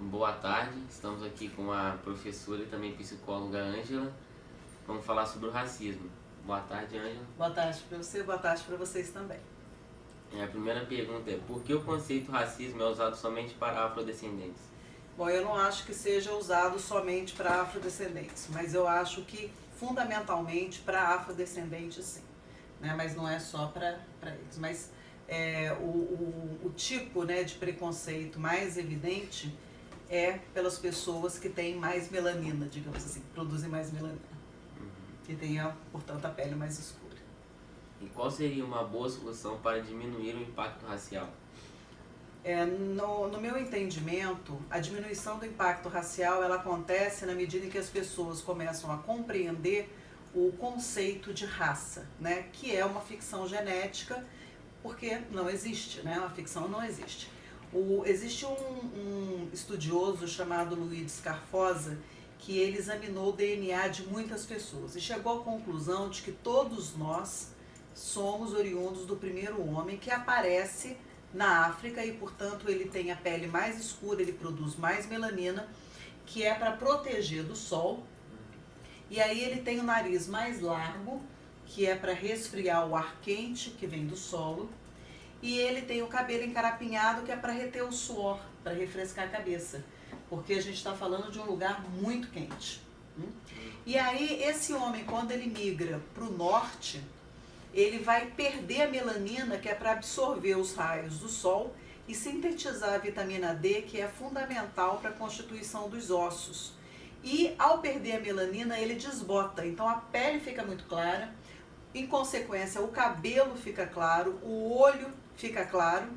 Boa tarde, estamos aqui com a professora e também psicóloga Ângela. Vamos falar sobre o racismo. Boa tarde, Ângela. Boa tarde para você, boa tarde para vocês também. A primeira pergunta é: por que o conceito racismo é usado somente para afrodescendentes? Bom, eu não acho que seja usado somente para afrodescendentes, mas eu acho que fundamentalmente para afrodescendentes sim, né? Mas não é só para eles. Mas o tipo, né, de preconceito mais evidente é pelas pessoas que têm mais melanina, digamos assim, produzem mais melanina, que tenham, portanto, a pele mais escura. E qual seria uma boa solução para diminuir o impacto racial? No meu entendimento, a diminuição do impacto racial ela acontece na medida em que as pessoas começam a compreender o conceito de raça, né, que é uma ficção genética, porque não existe, né, a ficção não existe. Existe um estudioso chamado Luiz Scarfosa que ele examinou o DNA de muitas pessoas e chegou à conclusão de que todos nós somos oriundos do primeiro homem que aparece na África e, portanto, ele tem a pele mais escura, ele produz mais melanina, que é para proteger do sol. E aí ele tem o nariz mais largo, que é para resfriar o ar quente que vem do solo. E ele tem o cabelo encarapinhado, que é para reter o suor, para refrescar a cabeça. Porque a gente está falando de um lugar muito quente. E aí esse homem, quando ele migra para o norte, ele vai perder a melanina, que é para absorver os raios do sol e sintetizar a vitamina D, que é fundamental para a constituição dos ossos. E ao perder a melanina, ele desbota, então a pele fica muito clara, em consequência o cabelo fica claro, o olho fica claro,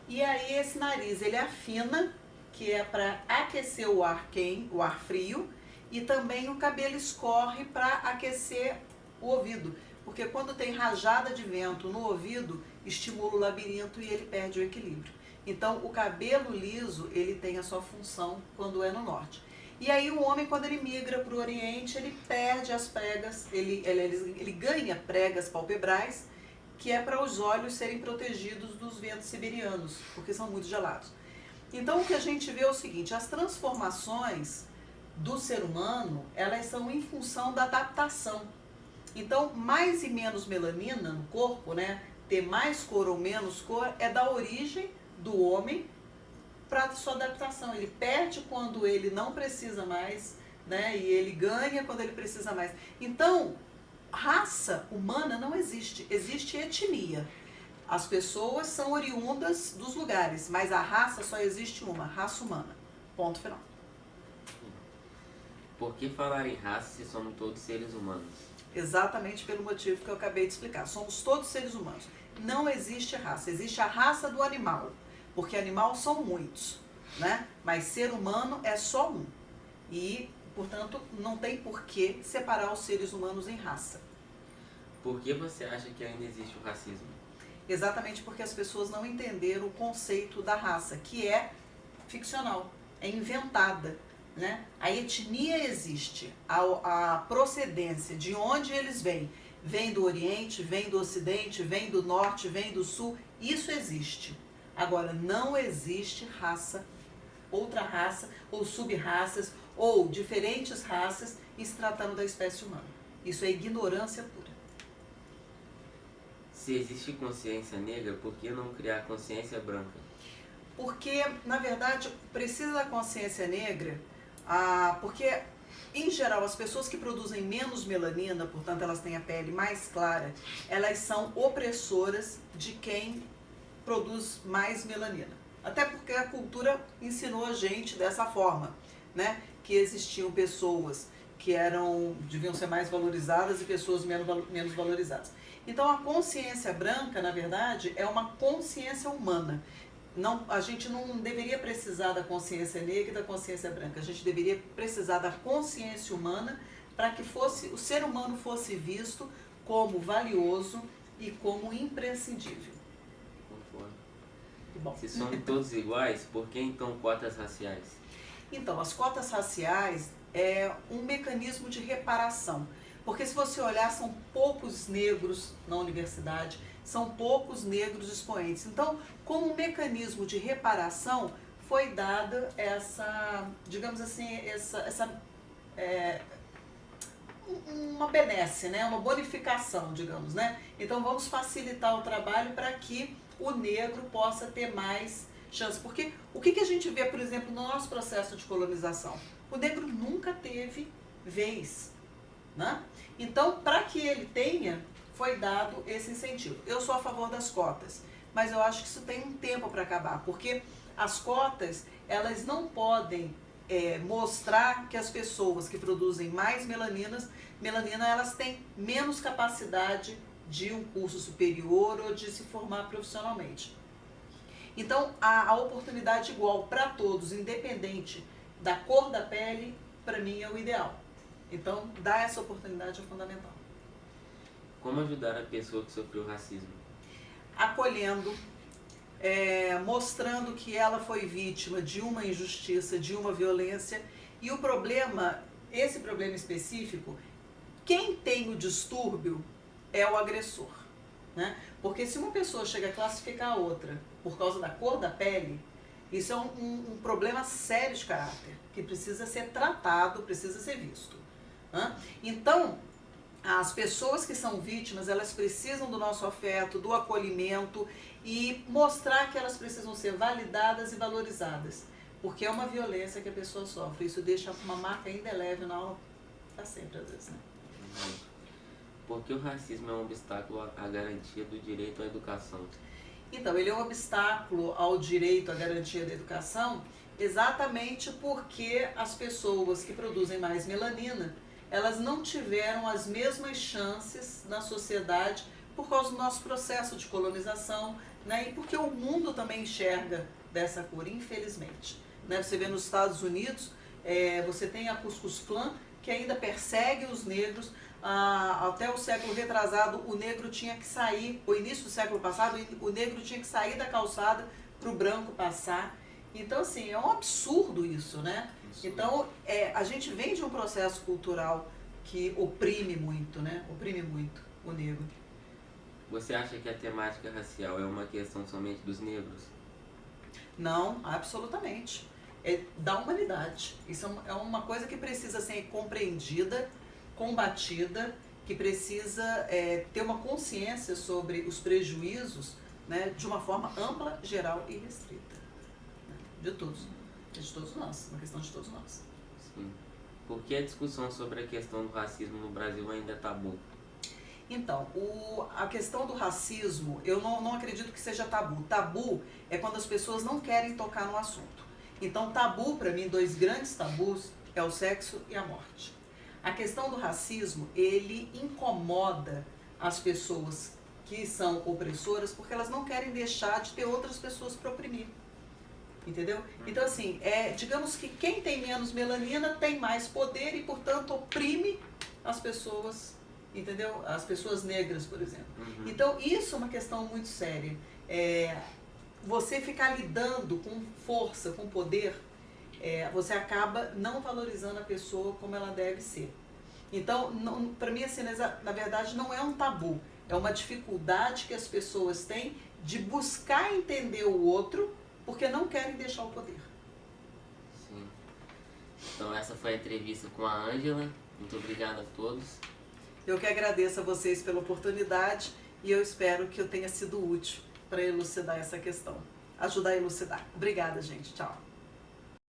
e aí esse nariz ele afina, que é para aquecer o ar quente, o ar frio, e também o cabelo escorre para aquecer o ouvido. Porque quando tem rajada de vento no ouvido, estimula o labirinto e ele perde o equilíbrio. Então, o cabelo liso, ele tem a sua função quando é no norte. E aí o homem, quando ele migra para o oriente, ele perde as pregas, ele ganha pregas palpebrais, que é para os olhos serem protegidos dos ventos siberianos, porque são muito gelados. Então, o que a gente vê é o seguinte: as transformações do ser humano, elas são em função da adaptação. Então, mais e menos melanina no corpo, né, ter mais cor ou menos cor, é da origem do homem para a sua adaptação. Ele perde quando ele não precisa mais, né, e ele ganha quando ele precisa mais. Então, raça humana não existe, existe etnia. As pessoas são oriundas dos lugares, mas a raça só existe uma, raça humana. Ponto final. Por que falar em raça se somos todos seres humanos? Exatamente pelo motivo que eu acabei de explicar. Somos todos seres humanos. Não existe raça. Existe a raça do animal, porque animal são muitos, né? Mas ser humano é só um. E, portanto, não tem por que separar os seres humanos em raça. Por que você acha que ainda existe o racismo? Exatamente porque as pessoas não entenderam o conceito da raça, que é ficcional, é inventada. Né? A etnia existe, a procedência, de onde eles vêm, vem do Oriente, vem do Ocidente, vem do Norte, vem do Sul, isso existe. Agora, não existe raça, outra raça, ou sub-raças, ou diferentes raças em se tratando da espécie humana. Isso é ignorância pura. Se existe consciência negra, por que não criar consciência branca? Porque, na verdade, precisa da consciência negra. Porque, em geral, as pessoas que produzem menos melanina, portanto elas têm a pele mais clara, elas são opressoras de quem produz mais melanina. Até porque a cultura ensinou a gente dessa forma, né? Que existiam pessoas que deviam ser mais valorizadas e pessoas menos valorizadas. Então a consciência branca, na verdade, é uma consciência humana. Não, a gente não deveria precisar da consciência negra e da consciência branca. A gente deveria precisar da consciência humana para que o ser humano fosse visto como valioso e como imprescindível. Concordo. Bom. Se somos todos iguais, por que então cotas raciais? Então, as cotas raciais é um mecanismo de reparação. Porque se você olhar, são poucos negros na universidade, são poucos negros expoentes. Então, como um mecanismo de reparação, foi dada essa, digamos assim, uma benesse, né? Uma bonificação, digamos, né? Então vamos facilitar o trabalho para que o negro possa ter mais chance. Porque o que a gente vê, por exemplo, no nosso processo de colonização? O negro nunca teve vez, né? Então, para que ele tenha, foi dado esse incentivo. Eu sou a favor das cotas, mas eu acho que isso tem um tempo para acabar, porque as cotas, elas não podem mostrar que as pessoas que produzem mais melanina, elas têm menos capacidade de um curso superior ou de se formar profissionalmente. Então, a oportunidade igual para todos, independente da cor da pele, para mim é o ideal. Então, dar essa oportunidade é fundamental. Como ajudar a pessoa que sofreu racismo? Acolhendo, mostrando que ela foi vítima de uma injustiça, de uma violência. E o problema, esse problema específico, quem tem o distúrbio é o agressor, né? Porque se uma pessoa chega a classificar a outra por causa da cor da pele, isso é um problema sério de caráter, que precisa ser tratado, precisa ser visto, né? Então, as pessoas que são vítimas, elas precisam do nosso afeto, do acolhimento e mostrar que elas precisam ser validadas e valorizadas, porque é uma violência que a pessoa sofre. Isso deixa uma marca indelével na alma para sempre, às vezes, né? Por que o racismo é um obstáculo à garantia do direito à educação? Então, ele é um obstáculo ao direito à garantia da educação exatamente porque as pessoas que produzem mais melanina, elas não tiveram as mesmas chances na sociedade por causa do nosso processo de colonização, né? E porque o mundo também enxerga dessa cor, infelizmente, né? Você vê nos Estados Unidos, você tem a Ku Klux Klan, que ainda persegue os negros. Até o século retrasado, o negro tinha que sair, o início do século passado, o negro tinha que sair da calçada para o branco passar. Então, assim, é um absurdo isso, né? Então, a gente vem de um processo cultural que oprime muito, né? Oprime muito o negro. Você acha que a temática racial é uma questão somente dos negros? Não, absolutamente. É da humanidade. Isso é uma coisa que precisa ser compreendida, combatida, que precisa ter uma consciência sobre os prejuízos, né, de uma forma ampla, geral e restrita. De todos. De todos nós. Uma questão de todos nós. Sim. Por que a discussão sobre a questão do racismo no Brasil ainda é tabu? Então, a questão do racismo, eu não acredito que seja tabu. Tabu é quando as pessoas não querem tocar no assunto. Então, tabu, para mim, dois grandes tabus é o sexo e a morte. A questão do racismo, ele incomoda as pessoas que são opressoras porque elas não querem deixar de ter outras pessoas para oprimir. Entendeu? Então, assim, digamos que quem tem menos melanina tem mais poder e, portanto, oprime as pessoas, entendeu? As pessoas negras, por exemplo. Uhum. Então, isso é uma questão muito séria. Você ficar lidando com força, com poder, você acaba não valorizando a pessoa como ela deve ser. Então, para mim, assim, na verdade, não é um tabu. É uma dificuldade que as pessoas têm de buscar entender o outro porque não querem deixar o poder. Sim. Então, essa foi a entrevista com a Ângela. Muito obrigado a todos. Eu que agradeço a vocês pela oportunidade e eu espero que eu tenha sido útil para elucidar essa questão. Ajudar a elucidar. Obrigada, gente. Tchau.